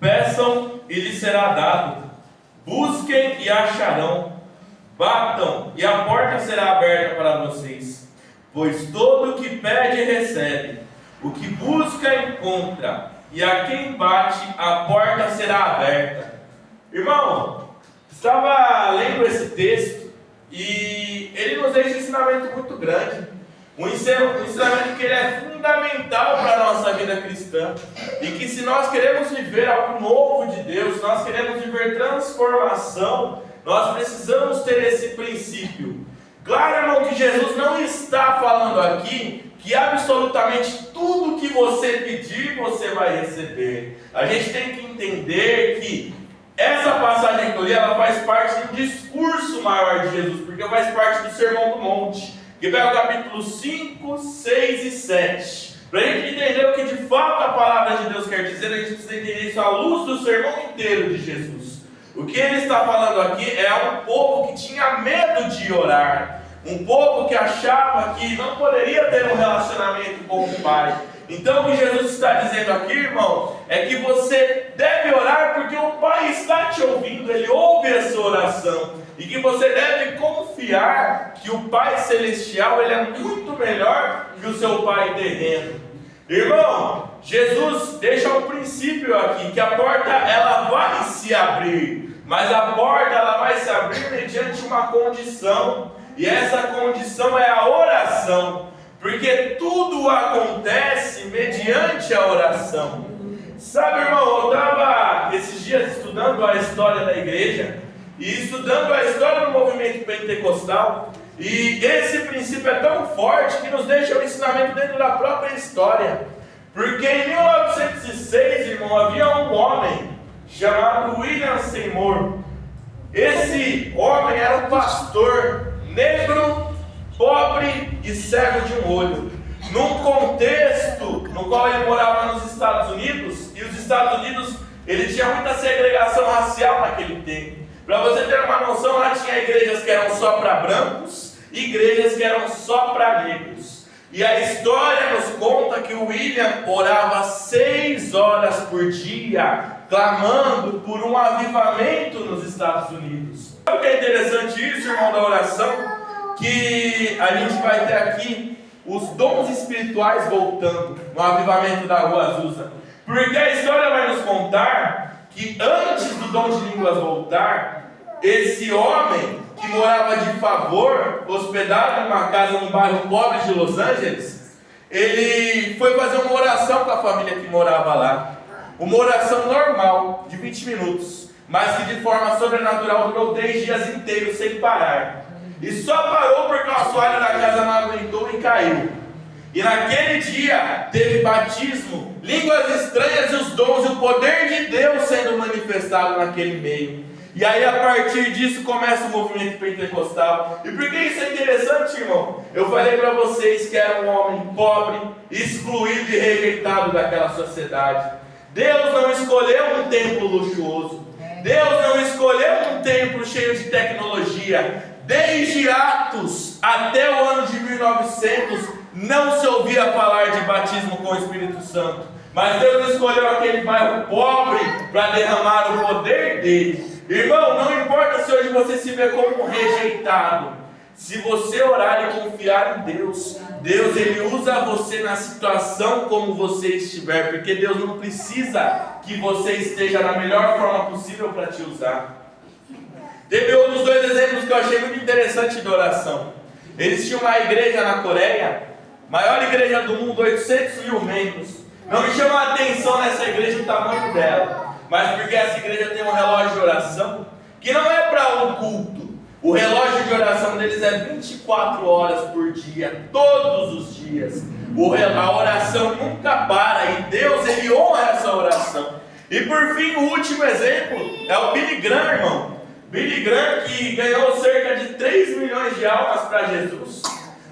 Peçam e lhes será dado. Busquem e acharão. Batam e a porta será aberta para vocês. Pois todo o que pede recebe, o que busca encontra, e a quem bate a porta será aberta. Irmão, estava lendo esse texto e ele nos deixa um ensinamento muito grande. Um ensinamento que ele é fundamental para a nossa vida cristã. E que se nós queremos viver algo novo de Deus, se nós queremos viver transformação, nós precisamos ter esse princípio. Claro, irmão, que Jesus não está falando aqui que absolutamente tudo que você pedir, você vai receber. A gente tem que entender que essa passagem que eu li, ela faz parte de um discurso maior de Jesus, porque faz parte do Sermão do Monte, que pega o capítulo 5, 6 e 7. Para a gente entender o que de fato a palavra de Deus quer dizer, a gente precisa entender isso à luz do sermão inteiro de Jesus. O que ele está falando aqui é um povo que tinha medo de orar, um povo que achava que não poderia ter um relacionamento com o Pai. Então o que Jesus está dizendo aqui, irmão, é que você deve orar porque o Pai está te ouvindo, Ele ouve a sua oração. E que você deve confiar que o Pai Celestial ele é muito melhor que o seu Pai terreno. Irmão, Jesus deixa um princípio aqui, que a porta ela vai se abrir, mas a porta ela vai se abrir mediante uma condição, e essa condição é a oração, porque tudo acontece mediante a oração. Sabe, irmão, eu estava esses dias estudando a história da igreja, e estudando a história do movimento pentecostal, e esse princípio é tão forte que nos deixa o ensinamento dentro da própria história. Porque em 1906, irmão, havia um homem chamado William Seymour. Esse homem era um pastor negro, pobre e cego de um olho, num contexto no qual ele morava nos Estados Unidos, e os Estados Unidos ele tinha muita segregação racial naquele tempo. Para você ter uma noção, lá tinha igrejas que eram só para brancos e igrejas que eram só para negros. E a história nos conta que o William orava 6 horas por dia, clamando por um avivamento nos Estados Unidos. Sabe o que é interessante isso, irmão, da oração? Que a gente vai ter aqui os dons espirituais voltando no avivamento da Rua Azusa. Porque a história vai nos contar que antes do dom de línguas voltar, esse homem que morava de favor, hospedado em uma casa no bairro pobre de Los Angeles, ele foi fazer uma oração com a família que morava lá. Uma oração normal, de 20 minutos, mas que de forma sobrenatural durou 3 dias inteiros sem parar. E só parou porque o assoalho da casa não aguentou e caiu. E naquele dia teve batismo, línguas estranhas e os dons e o poder de Deus sendo manifestado naquele meio. E aí a partir disso começa o movimento pentecostal. E por que isso é interessante, irmão? Eu falei para vocês que era um homem pobre, excluído e rejeitado daquela sociedade. Deus não escolheu um templo luxuoso. Deus não escolheu um templo cheio de tecnologia. Desde Atos até o ano de 1900 não se ouvia falar de batismo com o Espírito Santo, mas Deus escolheu aquele bairro pobre para derramar o poder dele. Irmão, não importa se hoje você se vê como um rejeitado, se você orar e confiar em Deus, Deus ele usa você na situação como você estiver, porque Deus não precisa que você esteja na melhor forma possível para te usar. Teve outros 2 exemplos que eu achei muito interessante de oração. Eles tinham uma igreja na Coreia, maior igreja do mundo, 800 mil membros. Não me chama a atenção nessa igreja o tamanho dela, mas porque essa igreja tem um relógio de oração, que não é para um culto. O relógio de oração deles é 24 horas por dia, todos os dias. A oração nunca para, e Deus ele honra essa oração. E por fim, o último exemplo é o Billy Graham, irmão. Billy Graham, que ganhou cerca de 3 milhões de almas para Jesus.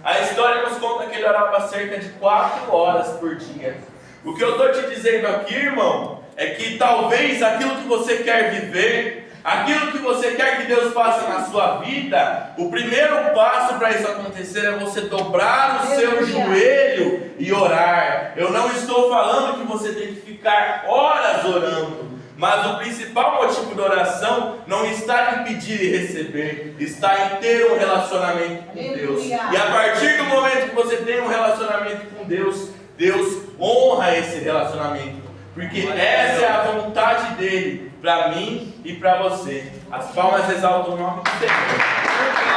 A história nos conta que ele orava cerca de 4 horas por dia. O que eu estou te dizendo aqui, irmão, é que talvez aquilo que você quer viver, aquilo que você quer que Deus faça na sua vida, o primeiro passo para isso acontecer é você dobrar o seu joelho e orar. Eu não estou falando que você tem que ficar horas orando, Mas o principal motivo da oração não está em pedir e receber, está em ter um relacionamento com Deus. E a partir do momento que você tem um relacionamento com Deus, Deus honra esse relacionamento. Porque essa é a vontade dele para mim e para você. As palmas exaltam o nome do Senhor.